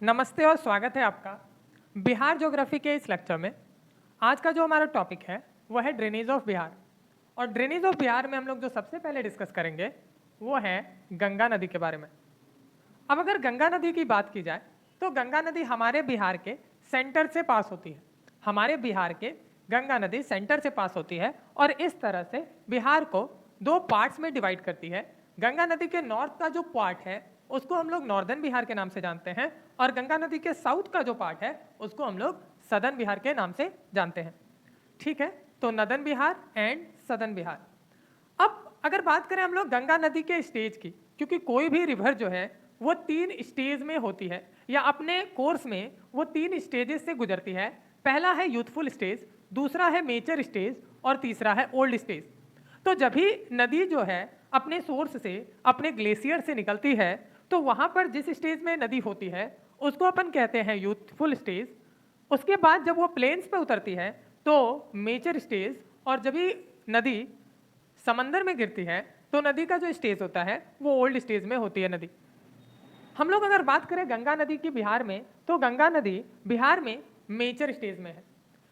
नमस्ते और स्वागत है आपका बिहार ज्योग्राफी के इस लेक्चर में। आज का जो हमारा टॉपिक है वो है ड्रेनेज ऑफ बिहार। और ड्रेनेज ऑफ बिहार में हम लोग जो सबसे पहले डिस्कस करेंगे वो है गंगा नदी के बारे में। अब अगर गंगा नदी की बात की जाए तो गंगा नदी हमारे बिहार के सेंटर से पास होती है। हमारे बिहार के गंगा नदी सेंटर से पास होती है और इस तरह से बिहार को दो पार्ट्स में डिवाइड करती है। गंगा नदी के नॉर्थ का जो पार्ट है उसको हम लोग नॉर्दर्न बिहार के नाम से जानते हैं और गंगा नदी के साउथ का जो पार्ट है उसको हम लोग सदर्न बिहार के नाम से जानते हैं। ठीक है, तो northern Bihar and southern Bihar. अब अगर बात करें हम लोग गंगा नदी के स्टेज की, क्योंकि कोई भी रिवर जो है वो 3 स्टेज में होती है या अपने कोर्स में वो 3 स्टेजेस से गुजरती है। पहला है यूथफुल स्टेज, दूसरा है मेचर स्टेज और तीसरा है ओल्ड स्टेज। तो जब भी नदी जो है अपने सोर्स से अपने ग्लेशियर से निकलती है तो वहां पर जिस स्टेज में नदी होती है उसको अपन कहते हैं यूथफुल स्टेज। उसके बाद जब वो प्लेन्स पे उतरती है तो मेचर स्टेज, और जब भी नदी समंदर में गिरती है तो नदी का जो स्टेज होता है वो ओल्ड स्टेज में होती है नदी। हम लोग अगर बात करें गंगा नदी की बिहार में, तो गंगा नदी बिहार में मेचर स्टेज में है।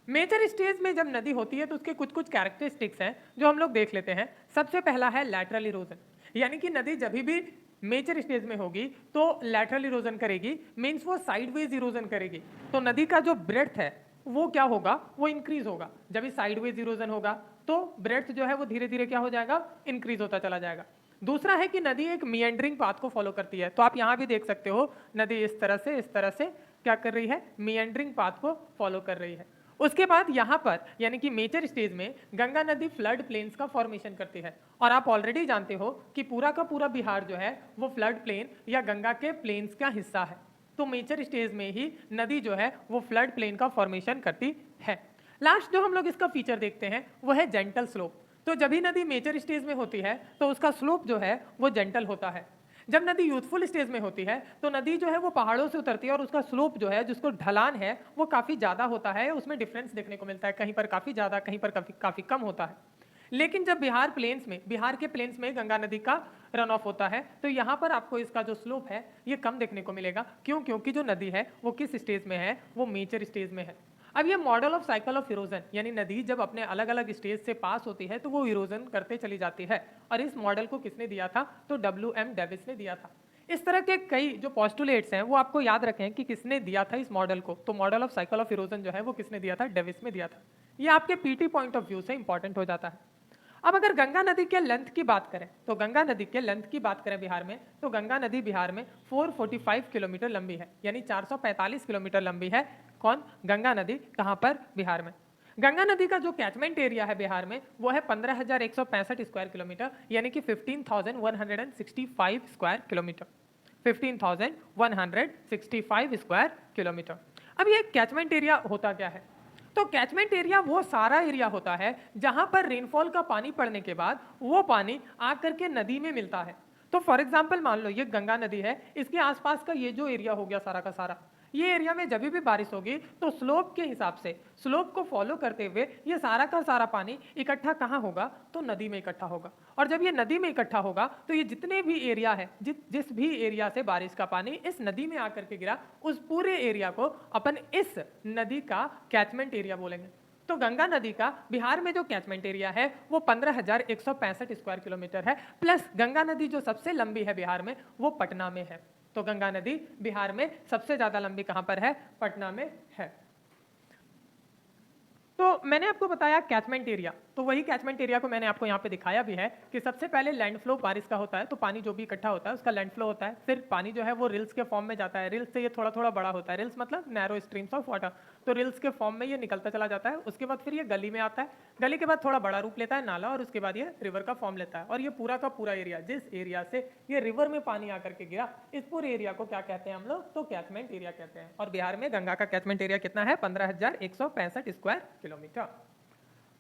मेजर स्टेज में जब नदी होती है तो उसके कुछ कुछ कैरेक्टरिस्टिक्स हैं जो हम लोग देख लेते हैं। सबसे पहला है लैटरल इरोजन, यानी कि नदी जब भी मेजर स्टेज में होगी तो लैटरल इरोजन करेगी, मींस वो साइडवेज इरोजन करेगी। तो नदी का जो ब्रेड्थ है वो क्या होगा, वो इंक्रीज होगा। जब भी साइडवेज इरोजन होगा तो ब्रेड्थ जो है वो धीरे धीरे क्या हो जाएगा, इंक्रीज होता चला जाएगा। दूसरा है कि नदी एक मिएंडरिंग पाथ को फॉलो करती है। तो आप यहाँ भी देख सकते हो नदी इस तरह से क्या कर रही है, मिएंडरिंग पाथ को फॉलो कर रही है। उसके बाद यहाँ पर यानी कि मेजर स्टेज में गंगा नदी फ्लड प्लेन्स का फॉर्मेशन करती है। और आप ऑलरेडी जानते हो कि पूरा का पूरा बिहार जो है वो फ्लड प्लेन या गंगा के प्लेन्स का हिस्सा है। तो मेजर स्टेज में ही नदी जो है वो फ्लड प्लेन का फॉर्मेशन करती है। लास्ट जो हम लोग इसका फीचर देखते हैं वो है जेंटल स्लोप। तो जब भी नदी मेजर स्टेज में होती है तो उसका स्लोप जो है वो जेंटल होता है। जब नदी यूथफुल स्टेज में होती है तो नदी जो है वो पहाड़ों से उतरती है और उसका स्लोप जो है, जिसको ढलान है, वो काफी ज्यादा होता है। उसमें डिफरेंस देखने को मिलता है, कहीं पर काफी ज्यादा, कहीं पर काफी कम होता है। लेकिन जब बिहार के प्लेन्स में गंगा नदी का रन ऑफ होता है तो यहाँ पर आपको इसका जो स्लोप है ये कम देखने को मिलेगा। क्यों? क्योंकि जो नदी है वो किस स्टेज में है, वो मेजर स्टेज में है। अब ये model of cycle of erosion, यानी नदी जब अपने अलग अलग स्टेज से पास होती है तो वो इरोजन करते चली जाती है। और इस मॉडल को किसने दिया था, तो WM डेविस ने दिया था। इस तरह के कई जो पॉस्टुलेट्स हैं वो आपको याद रखें कि किसने दिया था इस मॉडल को। तो model of cycle of erosion जो है वो किसने दिया था, डेविस में दिया था। ये आपके पीटी पॉइंट ऑफ व्यू से इंपॉर्टेंट हो जाता है। अब अगर गंगा नदी के लेंथ की बात करें, तो गंगा नदी के लेंथ की बात करें बिहार में, तो गंगा नदी बिहार में 445 किलोमीटर लंबी है, यानी 445 किलोमीटर लंबी है। कौन? गंगा नदी। कहाँ पर? बिहार में। गंगा नदी का जो कैचमेंट एरिया है बिहार में वो है 15,165 स्क्वायर किलोमीटर, यानी कि 15,165 स्क्वायर किलोमीटर। 15,165 square kilometre. अब ये कैचमेंट एरिया होता क्या है, तो कैचमेंट एरिया वो सारा एरिया होता है जहां पर रेनफॉल का पानी पड़ने के बाद वो पानी आकर के नदी में मिलता है। तो फॉर एग्जांपल मान लो ये गंगा नदी है, इसके आसपास का ये जो एरिया हो गया सारा का सारा, ये एरिया में जब भी बारिश होगी तो स्लोप के हिसाब से, स्लोप को फॉलो करते हुए ये सारा का सारा पानी इकट्ठा कहाँ होगा, तो नदी में इकट्ठा होगा। और जब ये नदी में इकट्ठा होगा तो ये जितने भी एरिया है, जिस भी एरिया से बारिश का पानी इस नदी में आकर के गिरा, उस पूरे एरिया को अपन इस नदी का कैचमेंट एरिया बोलेंगे। तो गंगा नदी का बिहार में जो कैचमेंट एरिया है वो 15,165 स्क्वायर किलोमीटर है। प्लस गंगा नदी जो सबसे लंबी है बिहार में वो पटना में है। तो गंगा नदी बिहार में सबसे ज्यादा लंबी कहां पर है, पटना में है। तो मैंने आपको बताया कैचमेंट एरिया, तो वही कैचमेंट एरिया को मैंने आपको यहाँ पे दिखाया भी है कि सबसे पहले लैंड फ्लो बारिश का होता है, तो पानी जो भी इकट्ठा होता है उसका लैंड फ्लो होता है। फिर पानी जो है वो रिल्स के फॉर्म में जाता है, रिल्स से ये थोड़ा थोड़ा बड़ा होता है, रिल्स मतलब नैरो स्ट्रीम्स ऑफ वाटर, तो रिल्स के फॉर्म में ये निकलता चला जाता है। उसके बाद फिर ये गली में आता है, गली के बाद थोड़ा बड़ा रूप लेता है नाला, और उसके बाद ये रिवर का फॉर्म लेता है। और ये पूरा का पूरा एरिया, जिस एरिया से ये रिवर में पानी आकर के गिरा, इस पूरे एरिया को क्या कहते हैं हम लोग, तो कैचमेंट एरिया कहते हैं। और बिहार में गंगा का कैचमेंट एरिया कितना है, 15,165 स्क्वायर किलोमीटर।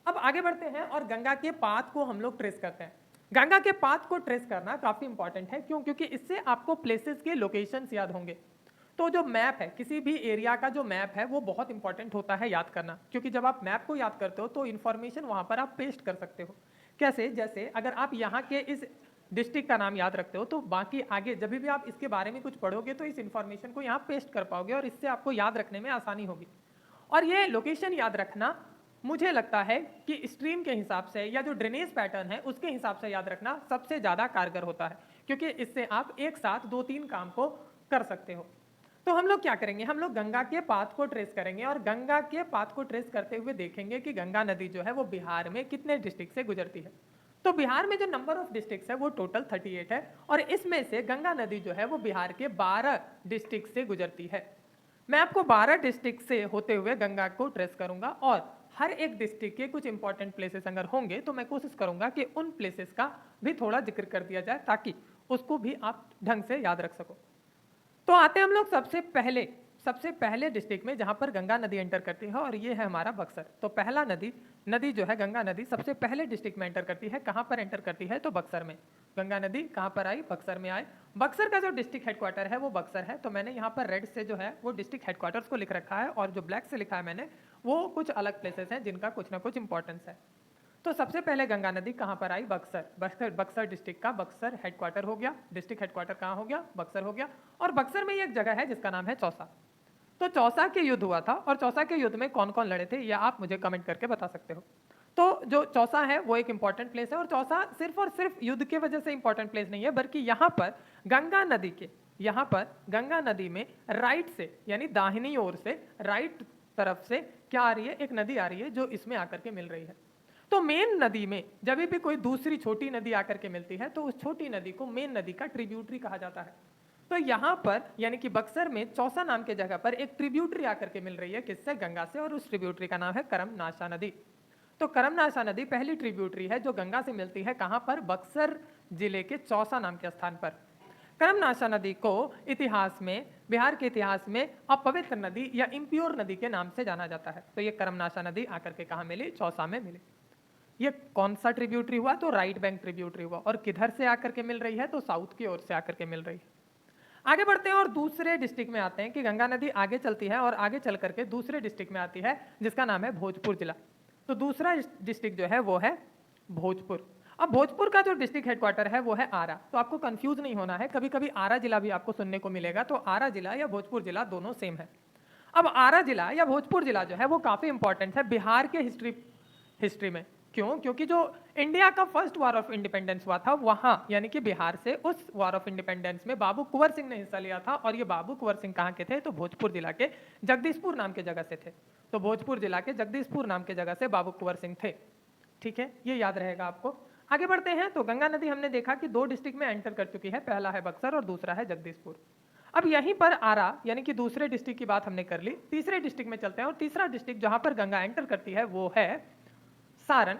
अब आगे बढ़ते हैं और गंगा के पाथ को हम लोग ट्रेस करते हैं। गंगा के पाथ को ट्रेस करना काफी इंपॉर्टेंट है। क्यों? क्योंकि इससे आपको प्लेसेस के लोकेशंस याद होंगे। तो जो मैप है, किसी भी एरिया का जो मैप है वो बहुत इंपॉर्टेंट होता है याद करना, क्योंकि जब आप मैप को याद करते हो तो इंफॉर्मेशन वहां पर आप पेस्ट कर सकते हो। कैसे? जैसे अगर आप यहाँ के इस डिस्ट्रिक्ट का नाम याद रखते हो तो बाकी आगे जब भी आप इसके बारे में कुछ पढ़ोगे तो इस इंफॉर्मेशन को यहाँ पेस्ट कर पाओगे और इससे आपको याद रखने में आसानी होगी। और ये लोकेशन याद रखना मुझे लगता है कि स्ट्रीम के हिसाब से या जो ड्रेनेज पैटर्न है उसके हिसाब से याद रखना सबसे ज़्यादा कारगर होता है, क्योंकि इससे आप एक साथ 2-3 काम को कर सकते हो। तो हम लोग क्या करेंगे, हम लोग गंगा के पाथ को ट्रेस करेंगे और गंगा के पाथ को ट्रेस करते हुए देखेंगे कि गंगा नदी जो है वो बिहार में कितने डिस्ट्रिक्ट से गुजरती है। तो बिहार में जो नंबर ऑफ डिस्ट्रिक्ट्स है वो टोटल 38 है और इसमें से गंगा नदी जो है वो बिहार के 12 डिस्ट्रिक्ट से गुजरती है। मैं आपको 12 डिस्ट्रिक्ट से होते हुए गंगा को ट्रेस करूंगा और हर एक डिस्ट्रिक्ट के कुछ इंपॉर्टेंट प्लेसेस अगर होंगे तो मैं कोशिश करूंगा कि उन प्लेसेस का भी थोड़ा जिक्र कर दिया जाए ताकि उसको भी आप ढंग से याद रख सको। तो आते हैं हम लोग सबसे पहले डिस्ट्रिक्ट में जहां पर गंगा नदी एंटर करती है और ये है हमारा बक्सर। तो पहला नदी जो है गंगा नदी सबसे पहले डिस्ट्रिक्ट में एंटर करती है। कहां पर एंटर करती है? तो बक्सर में। गंगा नदी कहां पर आई? बक्सर में आए। बक्सर का जो डिस्ट्रिक्ट हेडक्वार्टर है वो बक्सर है। तो मैंने यहाँ पर रेड से जो है वो डिस्ट्रिक्ट हेडक्वार्टर्स को लिख रखा है और जो ब्लैक से लिखा है मैंने वो कुछ अलग प्लेसेस हैं जिनका कुछ ना कुछ इंपॉर्टेंस है। तो सबसे पहले गंगा नदी कहां पर आई? बक्सर डिस्ट्रिक्ट का बक्सर हेडक्वार्टर हो गया। डिस्ट्रिक्ट हेडक्वार्टर कहां हो गया? बक्सर हो गया। और बक्सर में एक जगह है जिसका नाम है चौसा। तो चौसा के युद्ध हुआ था और चौसा के युद्ध में कौन कौन लड़े थे या आप मुझे कमेंट करके बता सकते हो। तो जो चौसा है वो एक इंपॉर्टेंट प्लेस है और चौसा सिर्फ और सिर्फ युद्ध के वजह से इंपॉर्टेंट प्लेस नहीं है, बल्कि यहाँ पर गंगा नदी में राइट से यानी दाहिनी ओर से राइट तरफ से क्या आ रही है? एक नदी आ रही है जो इसमें आकर के मिल रही है। तो मेन नदी में जब भी कोई दूसरी छोटी नदी आकर के मिलती है तो उस छोटी नदी को मेन नदी का ट्रिब्यूटरी कहा जाता है। तो यहाँ पर यानी कि बक्सर में चौसा नाम के जगह पर एक ट्रिब्यूटरी आकर के मिल रही है। किससे? गंगा से। और उस ट्रिब्यूटरी का नाम है करमनाशा नदी। तो करमनाशा नदी पहली ट्रिब्यूटरी है जो गंगा से मिलती है। कहां पर? बक्सर जिले के चौसा नाम के स्थान पर। करमनाशा नदी को इतिहास में, बिहार के इतिहास में अपवित्र नदी या इम्प्योर नदी के नाम से जाना जाता है। तो ये करमनाशा नदी आकर के कहां मिली? चौसा में मिली। ये कौन सा ट्रिब्यूटरी हुआ? तो राइट बैंक ट्रिब्यूटरी हुआ। और किधर से आकर के मिल रही है? तो साउथ की ओर से आकर के मिल रही है। आगे बढ़ते हैं और दूसरे डिस्ट्रिक्ट में आते हैं कि गंगा नदी आगे चलती है और आगे चल करके दूसरे डिस्ट्रिक्ट में आती है जिसका नाम है भोजपुर जिला। तो दूसरा डिस्ट्रिक्ट जो है वो है भोजपुर। अब भोजपुर का जो डिस्ट्रिक्ट हेडक्वार्टर है वो है आरा। तो आपको कंफ्यूज नहीं होना है, कभी कभी आरा जिला भी आपको सुनने को मिलेगा। तो आरा जिला या भोजपुर जिला दोनों सेम है। अब आरा जिला या भोजपुर जिला जो है वो काफी इंपॉर्टेंट है बिहार के हिस्ट्री में। क्यों? क्योंकि जो इंडिया का फर्स्ट वॉर ऑफ इंडिपेंडेंस हुआ था वहां यानी कि बिहार से, उस वॉर ऑफ इंडिपेंडेंस में बाबू कुंवर सिंह ने हिस्सा लिया था। और ये बाबू कुंवर सिंह कहाँ के थे? तो भोजपुर जिला के जगदीशपुर नाम के जगह से थे। तो भोजपुर जिला के जगदीशपुर नाम के जगह से बाबू कुंवर सिंह थे। ठीक है, ये याद रहेगा आपको। आगे बढ़ते हैं। तो गंगा नदी हमने देखा कि 2 डिस्ट्रिक्ट में एंटर कर चुकी है, पहला है बक्सर और दूसरा है जगदीशपुर। अब यहीं पर आरा यानी कि दूसरे डिस्ट्रिक्ट की बात हमने कर ली। तीसरे डिस्ट्रिक्ट में चलते हैं और तीसरा डिस्ट्रिक्ट जहां पर गंगा एंटर करती है वो है सारण।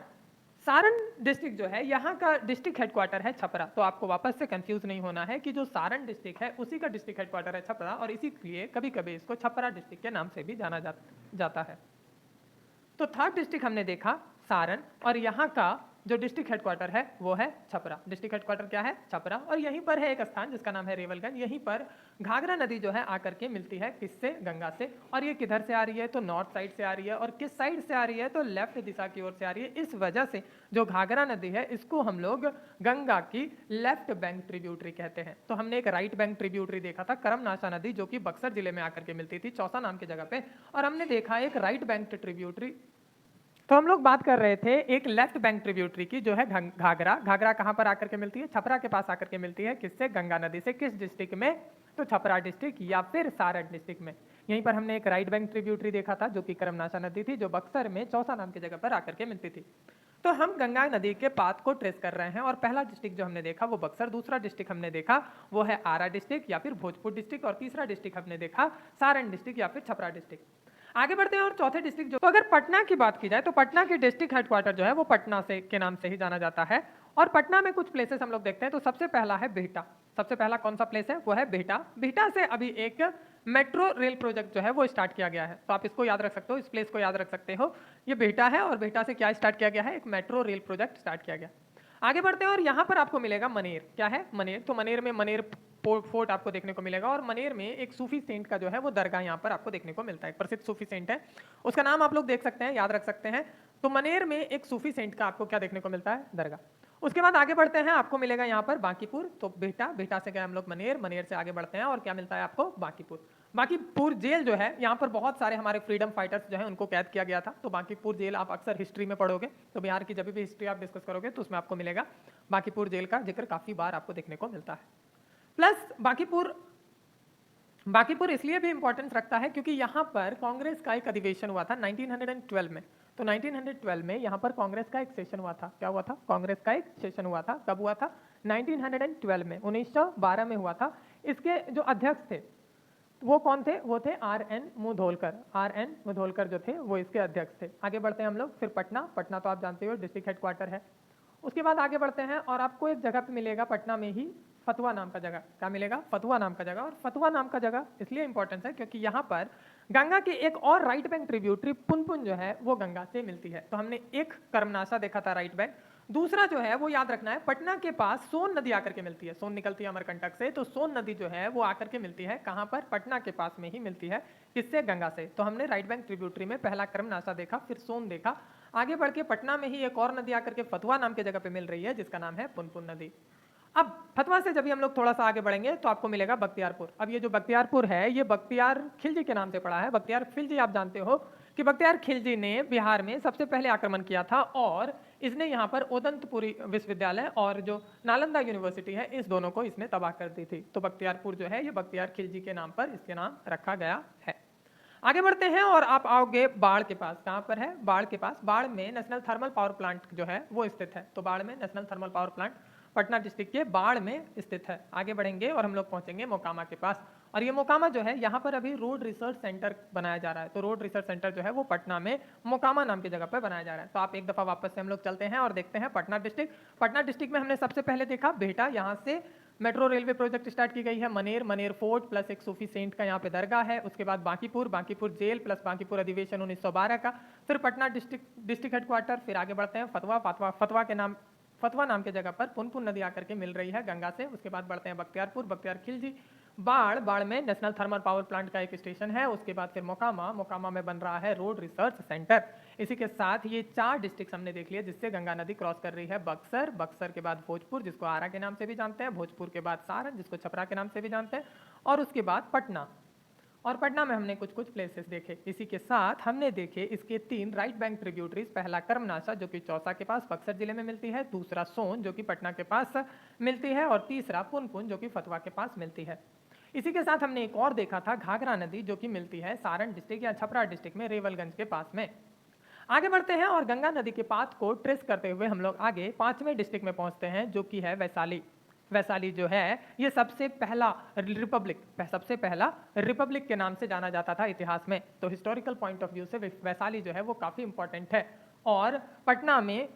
सारण डिस्ट्रिक्ट जो है यहाँ का डिस्ट्रिक्ट हेडक्वार्टर है छपरा। तो आपको वापस से कंफ्यूज नहीं होना है कि जो सारण डिस्ट्रिक्ट है उसी का डिस्ट्रिक्ट हेडक्वार्टर है छपरा और इसीलिए कभी कभी इसको छपरा डिस्ट्रिक्ट के नाम से भी जाना जाता है। तो थर्ड डिस्ट्रिक्ट हमने देखा सारण और यहाँ का जो डिस्ट्रिक्ट हेडक्वार्टर है वो है छपरा। डिस्ट्रिक्ट हेडक्वार्टर क्या है? छपरा। और यहीं पर है एक स्थान जिसका नाम है रेवलगंज। यहीं पर घाघरा नदी जो है आकर के मिलती है किससे? गंगा से। और ये किधर से आ रही है? तो नॉर्थ साइड से आ रही है। और किस साइड से आ रही है? तो लेफ्ट दिशा की ओर से आ रही है। इस वजह से जो घाघरा नदी है इसको हम लोग गंगा की लेफ्ट बैंक ट्रिब्यूटरी कहते हैं। तो हमने एक राइट बैंक ट्रिब्यूटरी देखा था करमनाशा नदी जो कि बक्सर जिले में आकर के मिलती थी चौसा नाम की जगह पे, और हमने देखा एक राइट बैंक ट्रिब्यूटरी। तो हम लोग बात कर रहे थे एक लेफ्ट बैंक ट्रिब्यूटरी की जो है घाघरा। घाघरा कहां पर आकर के मिलती है? छपरा के पास आकर के मिलती है। किससे? गंगा नदी से। किस डिस्ट्रिक्ट में? तो छपरा डिस्ट्रिक्ट या फिर सारण डिस्ट्रिक्ट में। यहीं पर हमने एक राइट बैंक ट्रिब्यूटरी देखा था जो कि करमनाशा नदी थी जो बक्सर में चौसा नाम की जगह पर आकर के मिलती थी। तो हम गंगा नदी के पाथ को ट्रेस कर रहे हैं और पहला डिस्ट्रिक्ट जो हमने देखा वो बक्सर, दूसरा डिस्ट्रिक्ट हमने देखा वो है आरा डिस्ट्रिक्ट या फिर भोजपुर डिस्ट्रिक्ट और तीसरा डिस्ट्रिक्ट हमने देखा सारण डिस्ट्रिक्ट या फिर छपरा डिस्ट्रिक्ट। आगे बढ़ते हैं और चौथे डिस्ट्रिक्ट जो, तो अगर पटना की बात की जाए तो पटना के डिस्ट्रिक्ट हेडक्वार्टर जो है वो पटना से के नाम से ही जाना जाता है। और पटना में कुछ प्लेसेस हम लोग देखते हैं। तो सबसे पहला है बिहटा। सबसे पहला कौन सा प्लेस है? वो है बिहटा। बिहटा से अभी एक मेट्रो रेल प्रोजेक्ट जो है वो स्टार्ट किया गया है। तो आप इसको याद रख सकते हो, इस प्लेस को याद रख सकते हो। ये बिहटा है और बिहटा से क्या स्टार्ट किया गया है? एक मेट्रो रेल प्रोजेक्ट स्टार्ट किया गया। आगे बढ़ते हैं और यहाँ पर आपको मिलेगा मनेर। क्या है? मनेर। तो मनेर में मनेर फोर्ट आपको देखने को मिलेगा और मनेर में एक सूफी सेंट का जो है वो दरगाह यहाँ पर आपको देखने को मिलता है। प्रसिद्ध सूफी सेंट है, उसका नाम आप लोग देख सकते हैं, याद रख सकते हैं। तो मनेर में एक सूफी सेंट का आपको क्या देखने को मिलता है? दरगाह। उसके बाद आगे बढ़ते हैं, आपको मिलेगा यहाँ पर बांकीपुर, तो बेटा, बेटा से गए हम लोग मनेर, मनेर से आगे बढ़ते हैं और क्या मिलता है आपको, बांकीपुर। बांकीपुर जेल जो है, यहाँ पर बहुत सारे हमारे फ्रीडम फाइटर्स जो है उनको कैद किया गया था, तो बांकीपुर जेल आप अक्सर हिस्ट्री में पढ़ोगे, तो बिहार की जब भी हिस्ट्री आप डिस्कस करोगे तो उसमें आपको मिलेगा बांकीपुर जेल का जिक्र काफी बार आपको देखने को मिलता है। प्लस बांकीपुर इसलिए भी इंपॉर्टेंस रखता है क्योंकि यहाँ पर कांग्रेस का एक अधिवेशन हुआ था 1912 में, तो 1912 में यहाँ पर कांग्रेस का एक सेशन हुआ था। क्या हुआ था? कांग्रेस का एक सेशन हुआ था। कब हुआ था? 1912 में, 1912 में हुआ था। इसके जो अध्यक्ष थे वो कौन थे? वो थे RN मुधोलकर। RN मुधोलकर जो थे वो इसके अध्यक्ष थे। आगे बढ़ते हैं हम लोग, फिर पटना, पटना तो आप जानते हो डिस्ट्रिक्ट हेडक्वार्टर है। उसके बाद आगे बढ़ते हैं और आपको एक जगह पे मिलेगा पटना में ही, फतुहा नाम का जगह। क्या मिलेगा? फतुहा नाम का जगह। और फतुहा नाम का जगह इसलिए इंपॉर्टेंस है क्योंकि यहाँ पर गंगा की एक और राइट बैंक ट्रिब्यूटरी पुनपुन जो है वो गंगा से मिलती है। तो हमने एक कर्मनाशा देखा था राइट बैंक, दूसरा जो है वो याद रखना है, पटना के पास सोन नदी आकर के मिलती है। सोन निकलती है अमरकंटक से, तो सोन नदी जो है वो आकर के मिलती है कहाँ पर? पटना के पास में ही मिलती है। किससे? गंगा से। तो हमने राइट बैंक ट्रिब्यूटरी में पहला कर्मनाशा देखा, फिर सोन देखा। आगे बढ़ के पटना में ही एक और नदी आकर के फतुहा नाम के जगह पे मिल रही है जिसका नाम है पुनपुन नदी। अब फतवा से जब भी हम लोग थोड़ा सा आगे बढ़ेंगे तो आपको मिलेगा बख्तियारपुर। अब ये जो बख्तियारपुर है ये बख्तियार खिलजी के नाम से पड़ा है। बख्तियार खिलजी आप जानते हो कि बख्तियार खिलजी ने बिहार में सबसे पहले आक्रमण किया था और इसने यहाँ पर ओदंतपुरी विश्वविद्यालय और जो नालंदा यूनिवर्सिटी है इस दोनों को इसने तबाह कर दी थी। तो बख्तियारपुर जो है ये बख्तियार खिलजी के नाम पर इसके नाम रखा गया है। आगे बढ़ते हैं और आप आओगे बाढ़ के पास। कहाँ पर है? बाढ़ के पास। बाढ़ में नेशनल थर्मल पावर प्लांट जो है वो स्थित है। तो बाढ़ में national thermal power plant Patna district के बाढ़ में स्थित है। आगे बढ़ेंगे और हम लोग पहुंचेंगे मोकामा के पास। और ये मोकामा जो है यहाँ पर अभी रोड रिसर्च सेंटर बनाया जा रहा है। तो रोड रिसर्च सेंटर जो है वो पटना में मोकामा नाम की जगह पर बनाया जा रहा है। तो आप एक दफा वापस से हम लोग चलते हैं और देखते हैं पटना डिस्ट्रिक्ट। पटना डिस्ट्रिक्ट में हमने सबसे पहले देखा बेटा, यहाँ से मेट्रो रेलवे प्रोजेक्ट स्टार्ट की गई है। मनेर, मनेर फोर्ट प्लस एक सूफी सेंट का यहाँ पे दरगाह है। उसके बाद बांकीपुर, बांकीपुर जेल प्लस बांकीपुर अधिवेशन 1912 का। फिर पटना डिस्ट्रिक्ट हेडक्वार्टर। फिर आगे बढ़ते हैं फतवा नाम के जगह पर पुनपुन नदी आकर के मिल रही है गंगा से। उसके बाद बढ़ते हैं बख्तियारपुर, बख्तियार खिलजी, बाढ़ में नेशनल थर्मल पावर प्लांट का एक स्टेशन है। उसके बाद फिर मोकामा में बन रहा है रोड रिसर्च सेंटर। इसी के साथ ये 4 डिस्ट्रिक्ट हमने देख लिया जिससे गंगा नदी क्रॉस कर रही है। बक्सर के बाद भोजपुर जिसको आरा के नाम से भी जानते हैं, भोजपुर के बाद सारण जिसको छपरा के नाम से भी जानते हैं, और उसके बाद पटना। और पटना में हमने कुछ प्लेसेस देखे। इसी के साथ हमने देखे इसके 3 राइट बैंक ट्रिब्यूटरीज। पहला कर्मनाशा जो कि चौसा के पास बक्सर जिले में मिलती है, दूसरा सोन जो कि पटना के पास मिलती है, और तीसरा पुनपुन जो कि फतवा के पास मिलती है। इसी के साथ हमने एक और देखा था घाघरा नदी जो कि मिलती है सारण डिस्ट्रिक्ट या छपरा डिस्ट्रिक्ट में रेवलगंज के पास में। आगे बढ़ते हैं और गंगा नदी के पाथ को ट्रेस करते हुए हम लोग आगे 5वें डिस्ट्रिक्ट में पहुंचते हैं जो कि है वैशाली। वैशाली जो है ये सबसे पहला रिपब्लिक के नाम से जाना जाता था इतिहास में। तो हिस्टोरिकल पॉइंट ऑफ व्यू से वैशाली जो है वो काफ़ी इंपॉर्टेंट है। और पटना में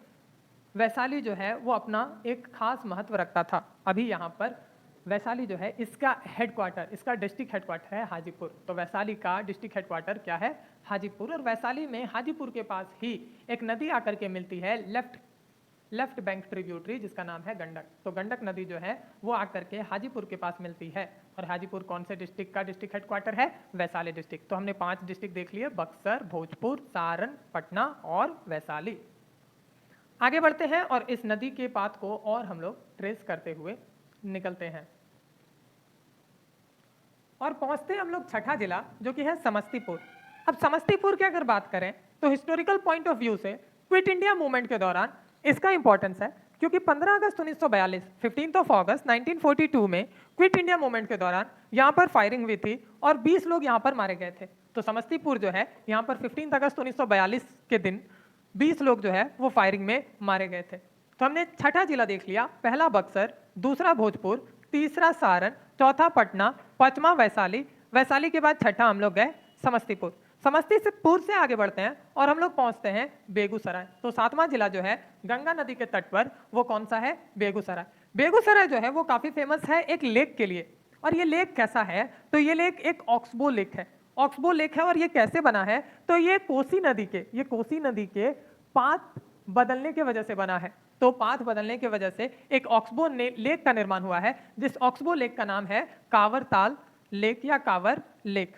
वैशाली जो है वो अपना एक खास महत्व रखता था। अभी यहाँ पर वैशाली जो है इसका हेडक्वार्टर, इसका डिस्ट्रिक्ट हेडक्वार्टर है हाजीपुर। तो वैशाली का डिस्ट्रिक्ट हेडक्वार्टर क्या है? हाजीपुर। और वैशाली में हाजीपुर के पास ही एक नदी आकर के मिलती है लेफ्ट बैंक ट्रिब्यूटरी जिसका नाम है गंडक। तो गंडक नदी जो है वो आकर के हाजीपुर के पास मिलती है। और हाजीपुर कौन से डिस्ट्रिक्ट का डिस्ट्रिक्ट हेडक्वार्टर है? वैशाली डिस्ट्रिक्ट। तो हमने 5 डिस्ट्रिक्ट देख लिए, बक्सर, भोजपुर, सारण, पटना और वैशाली। आगे बढ़ते हैं और इस नदी के पाथ को और हम लोग ट्रेस करते हुए निकलते हैं और पहुंचते हैं हम लोग छठा जिला जो कि है समस्तीपुर। अब समस्तीपुर की अगर बात करें तो हिस्टोरिकल पॉइंट ऑफ व्यू से क्विट इंडिया मूवमेंट के दौरान इसका इंपॉर्टेंस है क्योंकि 15 अगस्त 1942, 15 अगस्त 1942 में क्विट इंडिया मूवमेंट के दौरान यहाँ पर फायरिंग हुई थी और 20 लोग यहाँ पर मारे गए थे। तो समस्तीपुर जो है यहाँ पर 15 अगस्त 1942 के दिन 20 लोग जो है वो फायरिंग में मारे गए थे। तो हमने छठा जिला देख लिया, पहला बक्सर, दूसरा भोजपुर, तीसरा सारण, चौथा पटना, पांचवा वैशाली, वैशाली के बाद छठा हम लोग गए समस्तीपुर। समस्तीपुर से आगे बढ़ते हैं और हम लोग पहुंचते हैं बेगूसराय। तो 7वां जिला जो है गंगा नदी के तट पर वो कौन सा है? बेगूसराय। बेगूसराय जो है वो काफी फेमस है एक लेक के लिए। और ये लेक कैसा है? तो ये लेक एक ऑक्सबो लेक है। ऑक्सबो लेक है और ये कैसे बना है? तो ये कोसी नदी के पाथ बदलने की वजह से बना है। तो पाथ बदलने की वजह से एक ऑक्सबो लेक का निर्माण हुआ है जिस ऑक्सबो लेक का नाम है कावरताल लेक या कावर लेक।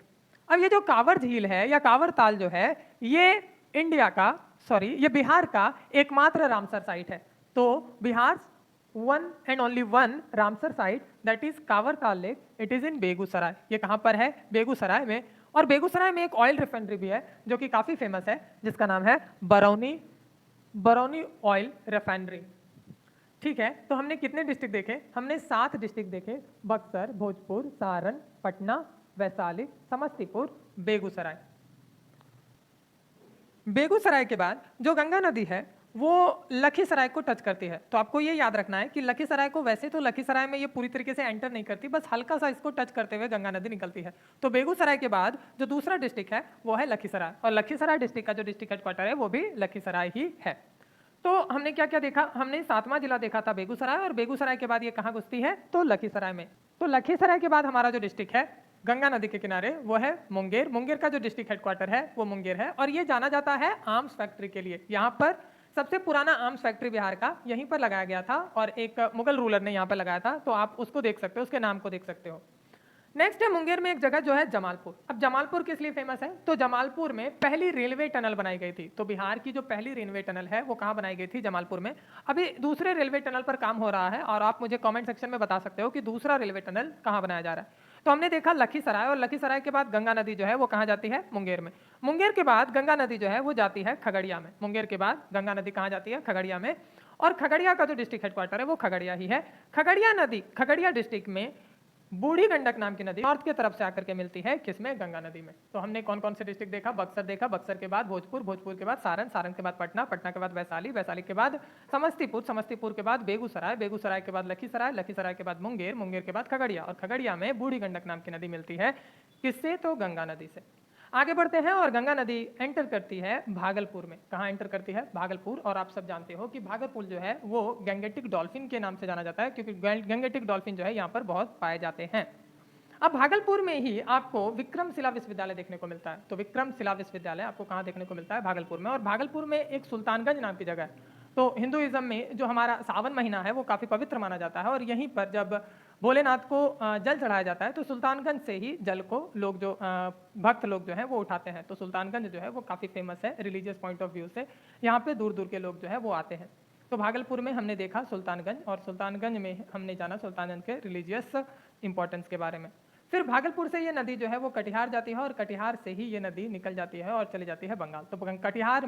अब ये जो कावर झील है या कावर ताल जो है ये बिहार का एकमात्र रामसर साइट है। So Bihar's one and only one Ramsar site, that is Kawartal lake, it is in Begusarai. ये कहाँ पर है? बेगूसराय में। और बेगूसराय में एक ऑयल रिफाइनरी भी है जो कि काफी फेमस है, जिसका नाम है बरौनी ऑयल रिफाइनरी। ठीक है, तो हमने कितने डिस्ट्रिक्ट देखे? हमने 7 डिस्ट्रिक्ट देखे, बक्सर, भोजपुर, सारण, पटना, वैशाली, समस्तीपुर, बेगूसराय। बेगूसराय के बाद जो गंगा नदी है वो लखीसराय को टच करती है। तो आपको ये याद रखना है कि लखीसराय को, वैसे तो लखीसराय में ये पूरी तरीके से एंटर नहीं करती, बस हल्का सा इसको टच करते हुए गंगा नदी निकलती है। तो बेगूसराय के बाद जो दूसरा डिस्ट्रिक्ट है वो है लखीसराय, और लखीसराय डिस्ट्रिक्ट का जो डिस्ट्रिक्ट हेडक्वार्टर है वो भी लखीसराय ही है। तो हमने क्या क्या देखा? हमने 7वां जिला देखा था बेगूसराय, और बेगूसराय के बाद ये कहाँ घुसती है? तो लखीसराय में। तो लखीसराय के बाद हमारा जो डिस्ट्रिक्ट है गंगा नदी के किनारे वो है मुंगेर। मुंगेर का जो डिस्ट्रिक्ट हेडक्वार्टर है वो मुंगेर है, और ये जाना जाता है आर्म्स फैक्ट्री के लिए। यहाँ पर सबसे पुराना आर्म्स फैक्ट्री बिहार का यहीं पर लगाया गया था, और एक मुगल रूलर ने यहाँ पर लगाया था, तो आप उसको देख सकते हो, उसके नाम को देख सकते हो। नेक्स्ट है मुंगेर में एक जगह जो है जमालपुर। अब जमालपुर किस लिए फेमस है? तो जमालपुर में पहली रेलवे टनल बनाई गई थी। तो बिहार की जो पहली रेलवे टनल है वो कहाँ बनाई गई थी? जमालपुर में। अभी दूसरे रेलवे टनल पर काम हो रहा है, और आप मुझे कमेंट सेक्शन में बता सकते हो कि दूसरा रेलवे टनल कहाँ बनाया जा रहा है। तो हमने देखा लखीसराय, और लखीसराय के बाद गंगा नदी जो है वो कहाँ जाती है? मुंगेर में। मुंगेर के बाद गंगा नदी जो है वो जाती है खगड़िया में। मुंगेर के बाद गंगा नदी कहाँ जाती है? खगड़िया में। और खगड़िया का जो डिस्ट्रिक्ट हेडक्वार्टर है वो खगड़िया ही है। खगड़िया नदी खगड़िया डिस्ट्रिक्ट में बूढ़ी गंडक नाम की नदी नॉर्थ की तरफ से आकर के मिलती है, किसमें? गंगा नदी में। तो हमने कौन कौन से डिस्ट्रिक्ट देखा? बक्सर देखा, बक्सर के बाद भोजपुर, भोजपुर के बाद सारण, सारण के बाद पटना, पटना के बाद वैशाली, वैशाली के बाद समस्तीपुर, समस्तीपुर के बाद बेगूसराय, बेगूसराय के बाद लखीसराय, लखीसराय के बाद मुंगेर, मुंगेर के बाद खगड़िया, और खगड़िया में बूढ़ी गंडक नाम की नदी मिलती है, किससे? तो गंगा नदी से। आगे बढ़ते हैं, और गंगा नदी एंटर करती है भागलपुर में। कहाँ एंटर करती है? भागलपुर। और आप सब जानते हो कि भागलपुर जो है वो गैंगेटिक डॉल्फिन के नाम से जाना जाता है, क्योंकि गैंगेटिक डॉल्फिन जो है यहाँ पर बहुत पाए जाते हैं। अब भागलपुर में ही आपको विक्रमशिला विश्वविद्यालय देखने को मिलता है। तो विक्रमशिला विश्वविद्यालय आपको कहाँ देखने को मिलता है? भागलपुर में। और भागलपुर में एक सुल्तानगंज नाम की जगह है। तो हिंदुइज्म में जो हमारा सावन महीना है वो काफ़ी पवित्र माना जाता है, और यहीं पर जब भोलेनाथ को जल चढ़ाया जाता है तो सुल्तानगंज से ही जल को लोग जो भक्त लोग जो हैं वो उठाते हैं। तो सुल्तानगंज जो है वो काफ़ी फेमस है रिलीजियस पॉइंट ऑफ व्यू से, यहाँ पे दूर दूर के लोग जो है वो आते हैं। तो भागलपुर में हमने देखा सुल्तानगंज, और सुल्तानगंज में हमने जाना सुल्तानगंज के रिलीजियस इंपॉर्टेंस के बारे में। फिर भागलपुर से ये नदी जो है वो कटिहार जाती है, और कटिहार से ही ये नदी निकल जाती है और चली जाती है बंगाल। तो कटिहार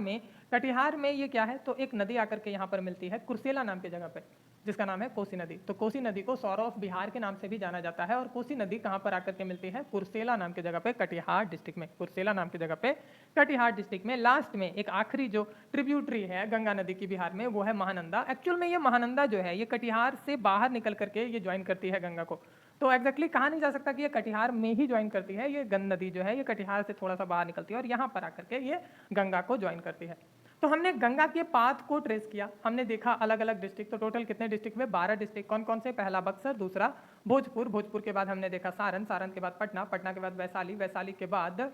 में ये क्या है? तो एक नदी आकर के यहाँ पर मिलती है कुर्सेला नाम की जगह पे, जिसका नाम है कोसी नदी। तो कोसी नदी को सौर ऑफ बिहार के नाम से भी जाना जाता है, और कोसी नदी कहाँ पर आकर के मिलती है? कुर्सेला नाम की जगह पे, कटिहार डिस्ट्रिक्ट में। कुर्सेला नाम की जगह पे, कटिहार डिस्ट्रिक्ट में। लास्ट में एक आखिरी जो ट्रिब्यूटरी है गंगा नदी की बिहार में वो है महानंदा। एक्चुअल में ये महानंदा जो है ये कटिहार से बाहर निकल करके ये ज्वाइन करती है गंगा को। तो एग्जैक्टली कहा नहीं जा सकता कि ये कटिहार में ही ज्वाइन करती है, ये गंगा नदी जो है ये कटिहार से थोड़ा सा बाहर निकलती है और यहाँ पर आकर के ये गंगा को ज्वाइन करती है। तो हमने गंगा के पाथ को ट्रेस किया, हमने देखा अलग अलग डिस्ट्रिक्ट। तो टोटल कितने डिस्ट्रिक्ट में? 12 डिस्ट्रिक्ट। कौन कौन से? पहला बक्सर, दूसरा भोजपुर, भोजपुर के बाद हमने देखा सारण, सारण के बाद पटना, पटना के बाद वैशाली, वैशाली के बाद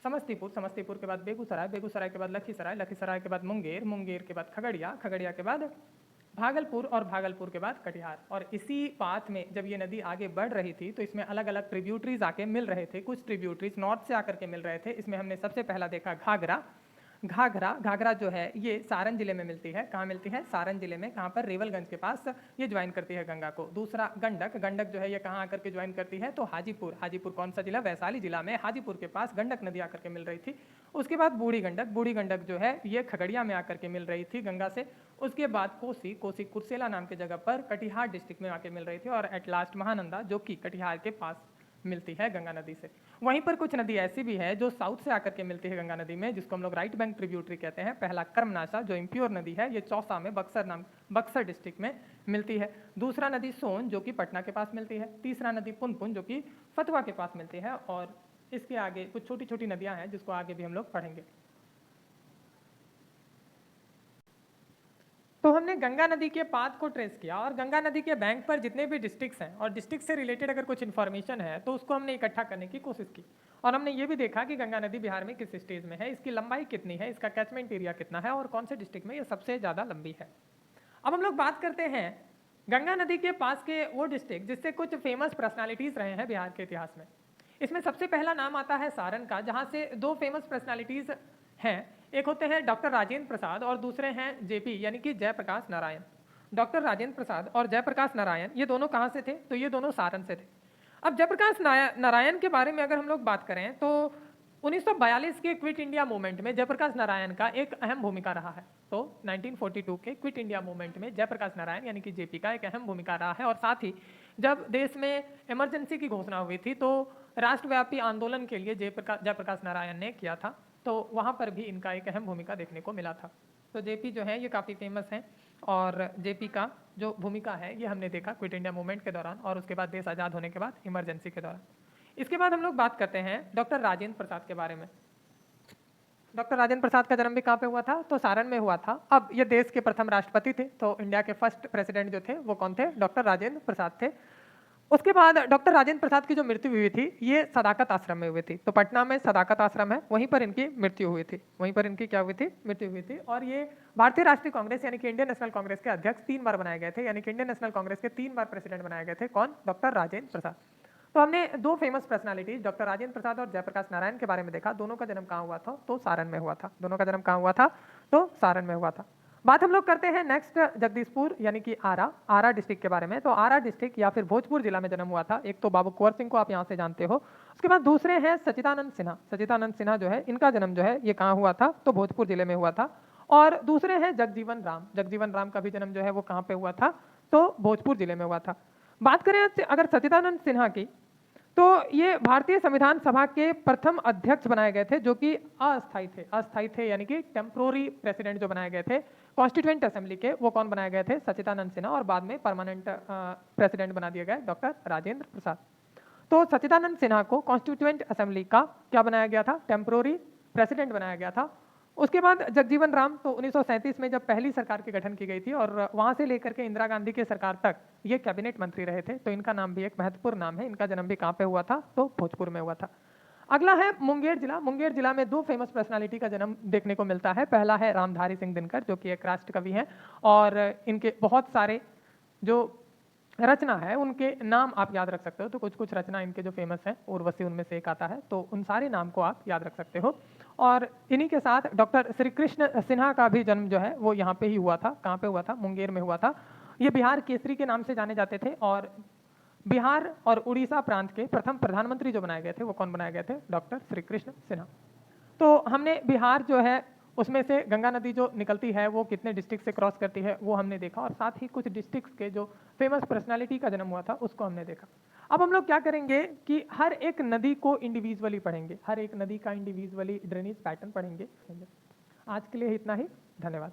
समस्तीपुर, समस्तीपुर के बाद बेगूसराय, बेगूसराय के बाद लखीसराय, लखीसराय के बाद मुंगेर, मुंगेर के बाद खगड़िया, खगड़िया के बाद भागलपुर, और भागलपुर के बाद कटिहार। और इसी पाथ में जब ये नदी आगे बढ़ रही थी तो इसमें अलग अलग ट्रिब्यूटरीज आके मिल रहे थे। कुछ ट्रिब्यूटरीज नॉर्थ से आकर के मिल रहे थे। इसमें हमने सबसे पहला देखा घाघरा। घाघरा जो है ये सारण जिले में मिलती है। कहाँ मिलती है? सारण जिले में। कहाँ पर? रेवलगंज के पास ये ज्वाइन करती है गंगा को। दूसरा गंडक, गंडक जो है ये कहाँ आकर के ज्वाइन करती है? तो हाजीपुर। हाजीपुर कौन सा जिला? वैशाली जिला में हाजीपुर के पास गंडक नदी आकर के मिल रही थी। उसके बाद बूढ़ी गंडक, बूढ़ी गंडक जो है ये खगड़िया में आकर के मिल रही थी गंगा से। उसके बाद कोसी, कोसी कुर्सेला नाम की जगह पर कटिहार डिस्ट्रिक्ट में आके मिल रही थी। और एट लास्ट महानंदा जो कि कटिहार के पास मिलती है गंगा नदी से। वहीं पर कुछ नदी ऐसी भी है जो साउथ से आकर के मिलती है गंगा नदी में, जिसको हम लोग राइट बैंक ट्रिब्यूटरी कहते हैं। पहला कर्मनाशा जो इम्प्योर नदी है, ये चौसा में बक्सर डिस्ट्रिक्ट में मिलती है। दूसरा नदी सोन जो कि पटना के पास मिलती है। तीसरा नदी पुनपुन जो कि फतवा के पास मिलती है। और इसके आगे कुछ छोटी छोटी नदियां हैं जिसको आगे भी हम लोग पढ़ेंगे। तो हमने गंगा नदी के पाथ को ट्रेस किया, और गंगा नदी के बैंक पर जितने भी डिस्ट्रिक्ट्स हैं और डिस्ट्रिक्ट से रिलेटेड अगर कुछ इन्फॉर्मेशन है तो उसको हमने इकट्ठा करने की कोशिश की। और हमने ये भी देखा कि गंगा नदी बिहार में किस स्टेज में है, इसकी लंबाई कितनी है, इसका कैचमेंट एरिया कितना है, और कौन से डिस्ट्रिक्ट में ये सबसे ज़्यादा लंबी है। अब हम लोग बात करते हैं गंगा नदी के पास के वो डिस्ट्रिक्ट जिससे कुछ फेमस पर्सनैलिटीज़ रहे हैं बिहार के इतिहास में। इसमें सबसे पहला नाम आता है सारण का, जहाँ से दो फेमस पर्सनैलिटीज़ हैं। एक होते हैं डॉक्टर राजेंद्र प्रसाद और दूसरे हैं जेपी यानी कि जयप्रकाश नारायण। डॉक्टर राजेंद्र प्रसाद और जयप्रकाश नारायण, ये दोनों कहाँ से थे? तो ये दोनों सारण से थे। अब जयप्रकाश नारायण के बारे में अगर हम लोग बात करें तो 1942 के क्विट इंडिया मूवमेंट में जयप्रकाश नारायण का एक अहम भूमिका रहा है। तो 1942 के क्विट इंडिया मूवमेंट में जयप्रकाश नारायण यानी कि जेपी का एक अहम भूमिका रहा है। और साथ ही जब देश में इमरजेंसी की घोषणा हुई थी तो राष्ट्रव्यापी आंदोलन के लिए जयप्रकाश नारायण ने किया था, तो वहाँ पर भी इनका एक अहम भूमिका देखने को मिला था। तो जेपी जो है ये काफ़ी फेमस हैं और जेपी का जो भूमिका है ये हमने देखा क्विट इंडिया मूवमेंट के दौरान और उसके बाद देश आज़ाद होने के बाद इमरजेंसी के दौरान। इसके बाद हम लोग बात करते हैं डॉक्टर राजेंद्र प्रसाद के बारे में। डॉक्टर राजेंद्र प्रसाद का जन्म भी कहाँ पे हुआ था? तो सारण में हुआ था। अब ये देश के प्रथम राष्ट्रपति थे, तो इंडिया के फर्स्ट प्रेसिडेंट जो थे वो कौन थे? डॉक्टर राजेंद्र प्रसाद थे। उसके बाद डॉक्टर राजेंद्र प्रसाद की जो मृत्यु हुई थी ये सदाकत आश्रम में हुई थी। तो पटना में सदाकत आश्रम है, वहीं पर इनकी मृत्यु हुई थी। वहीं पर इनकी क्या हुई थी? मृत्यु हुई थी। और ये भारतीय राष्ट्रीय कांग्रेस यानी कि इंडियन नेशनल कांग्रेस के अध्यक्ष 3 बार बनाए गए थे, यानी कि इंडियन नेशनल कांग्रेस के 3 बार प्रेसिडेंट बनाए गए थे। कौन? डॉक्टर राजेंद्र प्रसाद। तो हमने दो famous personalities doctor Rajendra Prasad और जयप्रकाश नारायण के बारे में देखा। दोनों का जन्म कहाँ हुआ था? तो सारण में हुआ था। दोनों का जन्म कहाँ हुआ था? तो सारण में हुआ था। बात हम लोग करते हैं नेक्स्ट जगदीशपुर यानी कि आरा डिस्ट्रिक्ट के बारे में। तो आरा डिस्ट्रिक्ट या फिर भोजपुर जिला में जन्म हुआ था। एक तो बाबू कुंवर सिंह को आप यहाँ से जानते हो, उसके बाद दूसरे हैं सचिदानंद सिन्हा। सचिदानंद सिन्हा जो है इनका जन्म जो है ये कहाँ हुआ था? तो भोजपुर जिले में हुआ था। और दूसरे हैं जगजीवन राम। जगजीवन राम का भी जन्म जो है वो कहाँ पे हुआ था? तो भोजपुर जिले में हुआ था। बात करें अगर सचिदानंद सिन्हा की, तो ये भारतीय संविधान सभा के प्रथम अध्यक्ष बनाए गए थे, जो कि अस्थायी थे यानी कि टेम्पोररी प्रेसिडेंट जो बनाए गए थे कॉन्स्टिट्यूएंट असेंबली के, वो कौन बनाए गए थे? सचिदानंद सिन्हा। और बाद में परमानेंट प्रेसिडेंट बना दिया गया डॉक्टर राजेंद्र प्रसाद। तो सचिदानंद सिन्हा को कॉन्स्टिट्यूएंट असेंबली का क्या बनाया गया था? टेम्पोररी प्रेसिडेंट बनाया गया था। उसके बाद जगजीवन राम, तो 1937 में जब पहली सरकार की गठन की गई थी और वहां से लेकर के इंदिरा गांधी की सरकार तक ये कैबिनेट मंत्री रहे थे, तो इनका नाम भी एक महत्वपूर्ण नाम है। इनका जन्म भी कहाँ पे हुआ था? तो भोजपुर में हुआ था। अगला है मुंगेर जिला। मुंगेर जिला में दो फेमस पर्सनालिटी का जन्म देखने को मिलता है। पहला है रामधारी सिंह दिनकर, जो कि एक राष्ट्र कवि हैं और इनके बहुत सारे जो रचना है उनके नाम आप याद रख सकते हो। तो कुछ कुछ रचना इनके जो फेमस हैं, उर्वशी उनमें से एक आता है, तो उन सारे नाम को आप याद रख सकते हो। और इन्हीं के साथ डॉक्टर श्री कृष्ण सिन्हा का भी जन्म जो है वो यहाँ पे ही हुआ था। कहाँ पे हुआ था? मुंगेर में हुआ था। ये बिहार केसरी के नाम से जाने जाते थे और बिहार और उड़ीसा प्रांत के प्रथम प्रधानमंत्री जो बनाए गए थे वो कौन बनाए गए थे? डॉक्टर श्री कृष्ण सिन्हा। तो हमने बिहार जो है उसमें से गंगा नदी जो निकलती है वो कितने डिस्ट्रिक्ट से क्रॉस करती है वो हमने देखा, और साथ ही कुछ डिस्ट्रिक्ट्स के जो फेमस पर्सनालिटी का जन्म हुआ था उसको हमने देखा। अब हम लोग क्या करेंगे कि हर एक नदी को इंडिविजुअली पढ़ेंगे, हर एक नदी का इंडिविजुअली ड्रेनेज पैटर्न पढ़ेंगे। आज के लिए इतना ही, धन्यवाद।